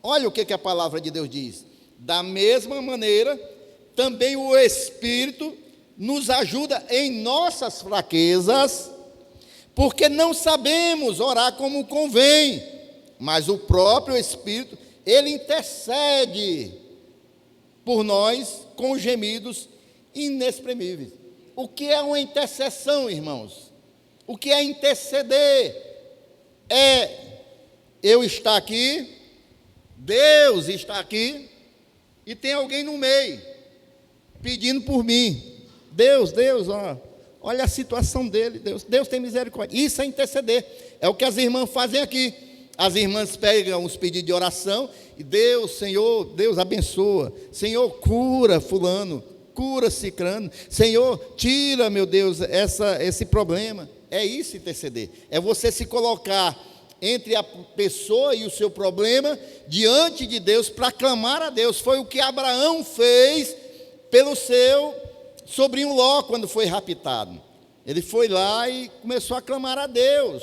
Olha o que a palavra de Deus diz. Da mesma maneira, também o Espírito nos ajuda em nossas fraquezas, porque não sabemos orar como convém, mas o próprio Espírito, ele intercede por nós com gemidos inexprimíveis. O que é uma intercessão, irmãos? O que é interceder? É eu estar aqui, Deus está aqui, e tem alguém no meio, pedindo por mim. Deus, olha a situação dele, Deus tem misericórdia. Isso é interceder, é o que as irmãs fazem aqui. As irmãs pegam os pedidos de oração, e Deus, Senhor, Deus abençoa, Senhor, cura fulano, cura cicrano, Senhor, tira, meu Deus, esse problema. É isso interceder, é você se colocar entre a pessoa e o seu problema, diante de Deus, para clamar a Deus. Foi o que Abraão fez pelo seu sobrinho Ló, quando foi raptado. Ele foi lá e começou a clamar a Deus.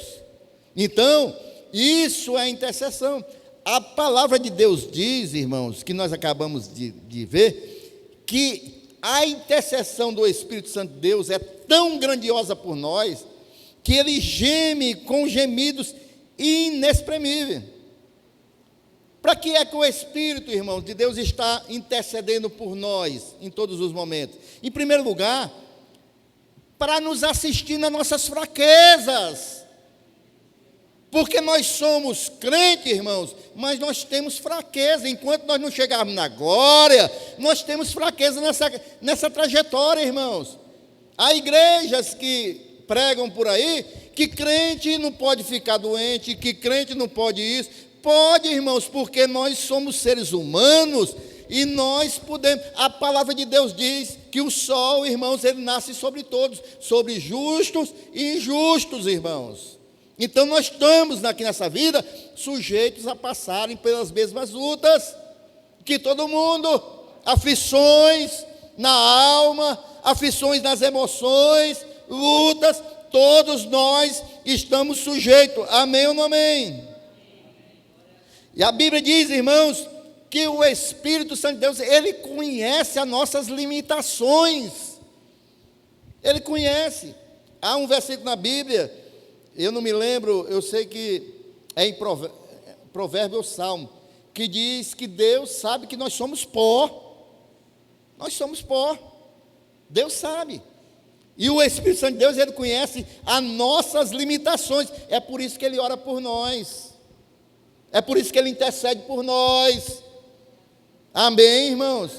Então, isso é intercessão. A palavra de Deus diz, irmãos, que nós acabamos de ver, que a intercessão do Espírito Santo de Deus é tão grandiosa por nós, que ele geme com gemidos inexprimíveis. Para que é que o Espírito, irmãos, de Deus está intercedendo por nós em todos os momentos? Em primeiro lugar, para nos assistir nas nossas fraquezas. Porque nós somos crentes, irmãos, mas nós temos fraqueza. Enquanto nós não chegarmos na glória, nós temos fraqueza nessa trajetória, irmãos. Há igrejas que pregam por aí que crente não pode ficar doente, que crente não pode isso. Pode, irmãos, porque nós somos seres humanos e nós podemos. A palavra de Deus diz que o sol, irmãos, ele nasce sobre todos, sobre justos e injustos, irmãos. Então nós estamos aqui nessa vida sujeitos a passarem pelas mesmas lutas que todo mundo, aflições na alma, aflições nas emoções, lutas, todos nós estamos sujeitos. Amém ou não amém? E a Bíblia diz, irmãos, que o Espírito Santo de Deus, ele conhece as nossas limitações. Ele conhece. Há um versículo na Bíblia, eu não me lembro, eu sei que é em Provérbio ou Salmo, que diz que Deus sabe que nós somos pó. Nós somos pó. Deus sabe. E o Espírito Santo de Deus, ele conhece as nossas limitações. É por isso que ele ora por nós. É por isso que ele intercede por nós. Amém, irmãos?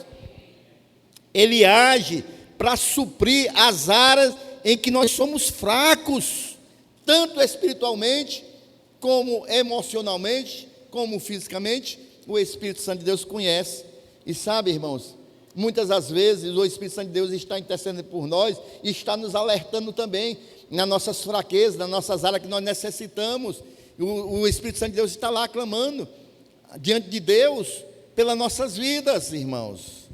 Ele age para suprir as áreas em que nós somos fracos, tanto espiritualmente, como emocionalmente, como fisicamente. O Espírito Santo de Deus conhece. E sabe, irmãos, muitas das vezes o Espírito Santo de Deus está intercedendo por nós e está nos alertando também nas nossas fraquezas, nas nossas áreas que nós necessitamos. O Espírito Santo de Deus está lá clamando diante de Deus pelas nossas vidas, irmãos.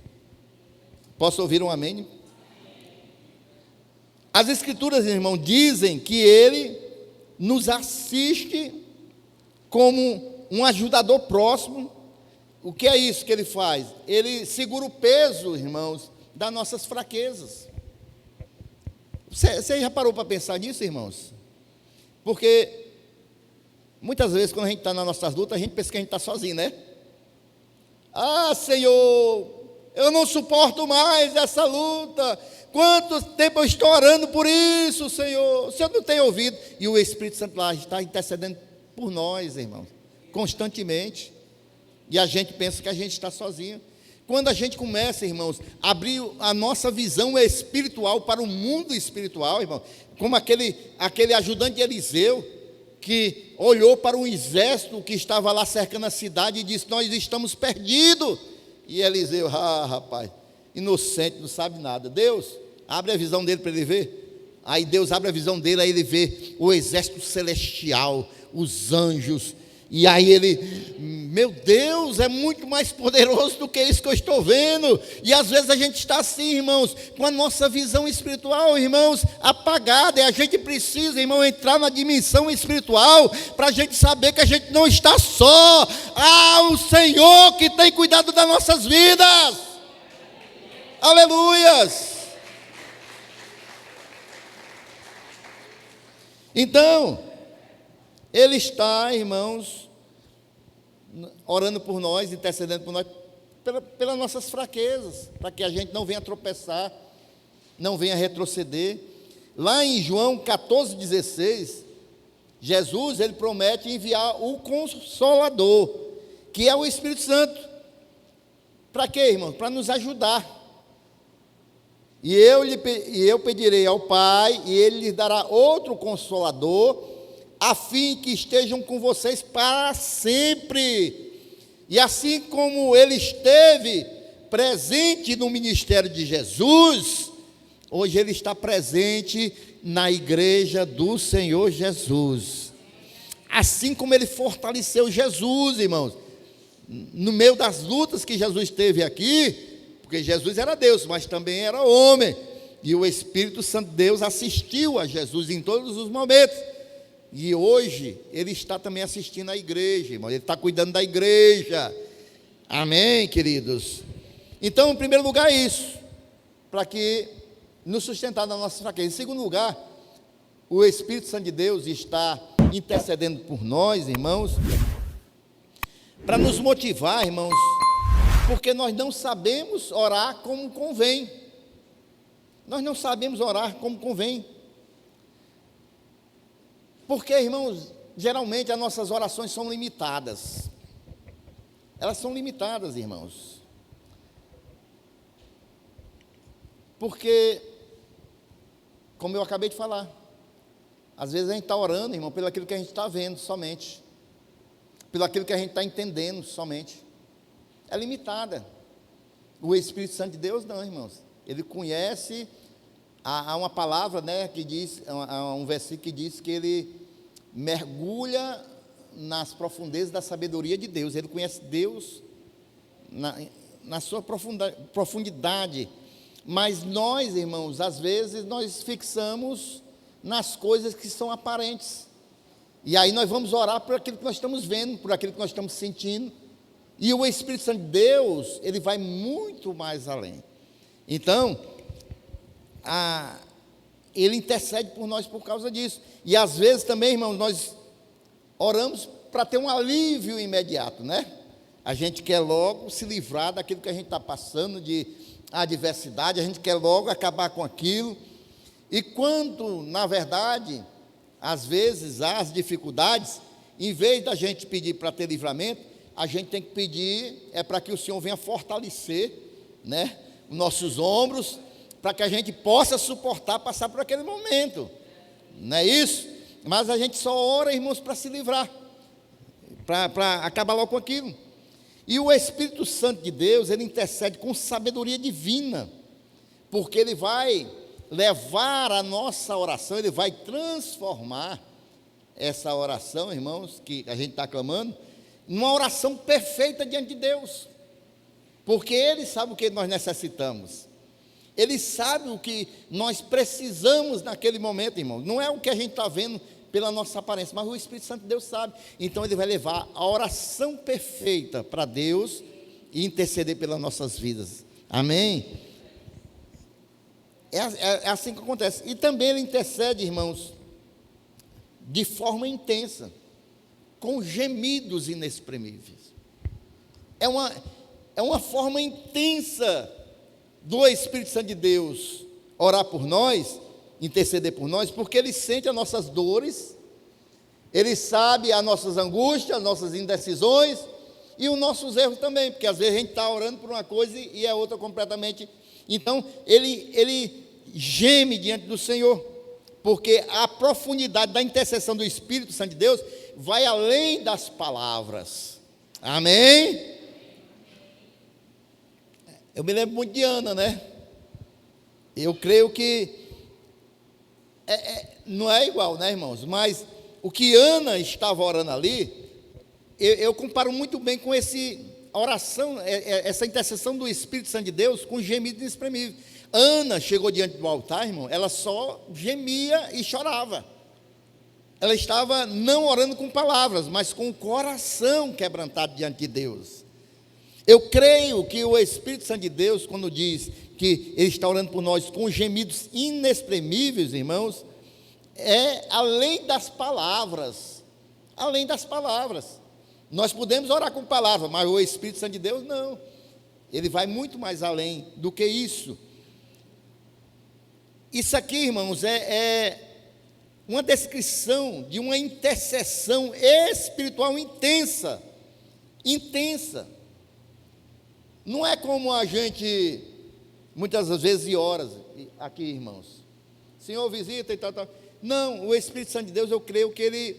Posso ouvir um amém? As Escrituras, irmão, dizem que Ele nos assiste como um ajudador próximo. O que é isso que Ele faz? Ele segura o peso, irmãos, das nossas fraquezas. Você já parou para pensar nisso, irmãos? Porque muitas vezes, quando a gente está nas nossas lutas, a gente pensa que a gente está sozinho, né? Ah, Senhor, eu não suporto mais essa luta. Quanto tempo eu estou orando por isso, Senhor? O Senhor não tem ouvido. E o Espírito Santo lá está intercedendo por nós, irmãos, constantemente. E a gente pensa que a gente está sozinho. Quando a gente começa, irmãos, a abrir a nossa visão espiritual para o mundo espiritual, irmão, como aquele ajudante de Eliseu, que olhou para um exército que estava lá cercando a cidade e disse: nós estamos perdidos. E Eliseu, rapaz, inocente, não sabe nada. Deus, abre a visão dele para ele ver. Aí Deus abre a visão dele, aí ele vê o exército celestial, os anjos, E aí ele, meu Deus, é muito mais poderoso do que isso que eu estou vendo. E às vezes a gente está assim, irmãos, com a nossa visão espiritual, irmãos, apagada. E a gente precisa, irmão, entrar na dimensão espiritual para a gente saber que a gente não está só. O Senhor que tem cuidado das nossas vidas. Aleluias. Então, Ele está, irmãos, orando por nós, intercedendo por nós, pelas nossas fraquezas, para que a gente não venha tropeçar, não venha retroceder. Lá em João 14,16, Jesus, ele promete enviar o Consolador, que é o Espírito Santo. Para quê, irmãos? Para nos ajudar. E eu pedirei ao Pai, e Ele lhes dará outro Consolador, a fim que estejam com vocês para sempre. E assim como Ele esteve presente no ministério de Jesus, hoje Ele está presente na igreja do Senhor Jesus. Assim como Ele fortaleceu Jesus, irmãos, no meio das lutas que Jesus teve aqui, porque Jesus era Deus, mas também era homem, e o Espírito Santo de Deus assistiu a Jesus em todos os momentos, e hoje Ele está também assistindo a igreja, irmão. Ele está cuidando da igreja, amém, queridos? Então, em primeiro lugar, é isso, para que nos sustentar na nossa fraqueza. Em segundo lugar, o Espírito Santo de Deus está intercedendo por nós, irmãos, para nos motivar, irmãos, porque nós não sabemos orar como convém. Nós não sabemos orar como convém. Porque, irmãos, geralmente as nossas orações são limitadas. Elas são limitadas, irmãos. Porque, como eu acabei de falar, às vezes a gente está orando, irmão, pelo aquilo que a gente está vendo somente, pelo aquilo que a gente está entendendo somente. É limitada. O Espírito Santo de Deus não, irmãos. Ele conhece, há uma palavra, né, que diz, há um versículo que diz que ele mergulha nas profundezas da sabedoria de Deus. Ele conhece Deus na sua profundidade. Mas nós, irmãos, às vezes nós fixamos nas coisas que são aparentes. E aí nós vamos orar por aquilo que nós estamos vendo, por aquilo que nós estamos sentindo. E o Espírito Santo de Deus, ele vai muito mais além. Então, ele intercede por nós por causa disso. E às vezes também, irmãos, nós oramos para ter um alívio imediato, né? A gente quer logo se livrar daquilo que a gente está passando, de adversidade, a gente quer logo acabar com aquilo. E quando, na verdade, às vezes há as dificuldades, em vez da gente pedir para ter livramento, a gente tem que pedir para que o Senhor venha fortalecer, né, os nossos ombros, para que a gente possa suportar, passar por aquele momento, não é isso? Mas a gente só ora, irmãos, para se livrar, para acabar logo com aquilo. E o Espírito Santo de Deus, ele intercede com sabedoria divina, porque ele vai levar a nossa oração, ele vai transformar essa oração, irmãos, que a gente está clamando, numa oração perfeita diante de Deus, porque Ele sabe o que nós necessitamos, Ele sabe o que nós precisamos naquele momento, irmão. Não é o que a gente está vendo pela nossa aparência, mas o Espírito Santo de Deus sabe. Então Ele vai levar a oração perfeita para Deus e interceder pelas nossas vidas, amém? É assim que acontece. E também Ele intercede, irmãos, de forma intensa, com gemidos inexprimíveis. É uma forma intensa do Espírito Santo de Deus orar por nós, interceder por nós, porque Ele sente as nossas dores, Ele sabe as nossas angústias, as nossas indecisões e os nossos erros também, porque às vezes a gente está orando por uma coisa e é outra completamente. Então, Ele geme diante do Senhor, porque a profundidade da intercessão do Espírito Santo de Deus vai além das palavras, amém? Eu me lembro muito de Ana, né? Eu creio que não é igual, né, irmãos? Mas o que Ana estava orando ali eu comparo muito bem com a oração, essa intercessão do Espírito Santo de Deus com gemido inexprimível. Ana chegou diante do altar, irmão, ela só gemia e chorava. Ela estava não orando com palavras, mas com o coração quebrantado diante de Deus. Eu creio que o Espírito Santo de Deus, quando diz que Ele está orando por nós com gemidos inexprimíveis, irmãos, é além das palavras. Além das palavras. Nós podemos orar com palavras, mas o Espírito Santo de Deus não. Ele vai muito mais além do que isso. Isso aqui, irmãos, é uma descrição de uma intercessão espiritual intensa. Intensa. Não é como a gente, muitas vezes, ora aqui, irmãos. Senhor, visita e tal, tal. Não, o Espírito Santo de Deus, eu creio que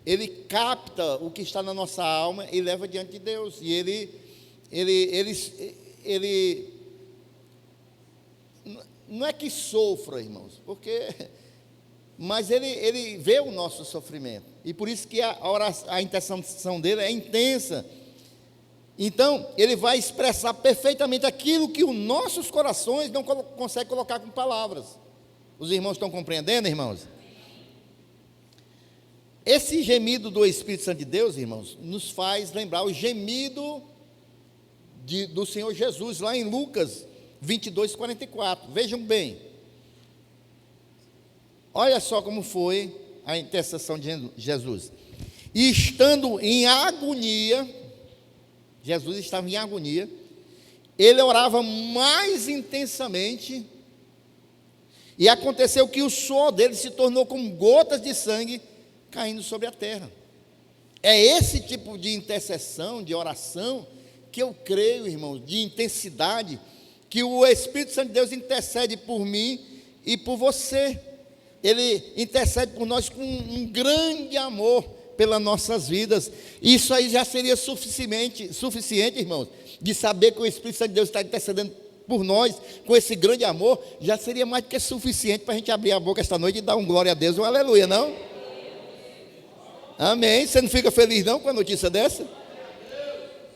ele capta o que está na nossa alma e leva diante de Deus. E ele não é que sofra, irmãos, mas ele vê o nosso sofrimento. E por isso que a intercessão dele é intensa. Então, ele vai expressar perfeitamente aquilo que os nossos corações não conseguem colocar com palavras. Os irmãos estão compreendendo, irmãos? Esse gemido do Espírito Santo de Deus, irmãos, nos faz lembrar o gemido do Senhor Jesus, lá em Lucas 22, 44. Vejam bem. Olha só como foi a intercessão de Jesus. E estando em agonia, Jesus estava em agonia, ele orava mais intensamente, e aconteceu que o suor dele se tornou como gotas de sangue caindo sobre a terra. É esse tipo de intercessão, de oração, que eu creio, irmãos, de intensidade, que o Espírito Santo de Deus intercede por mim e por você. Ele intercede por nós com um grande amor pelas nossas vidas. Isso aí já seria suficiente, irmãos, de saber que o Espírito Santo de Deus está intercedendo por nós com esse grande amor. Já seria mais do que suficiente para a gente abrir a boca esta noite e dar um glória a Deus, um aleluia, não? Amém. Você não fica feliz não com a notícia dessa?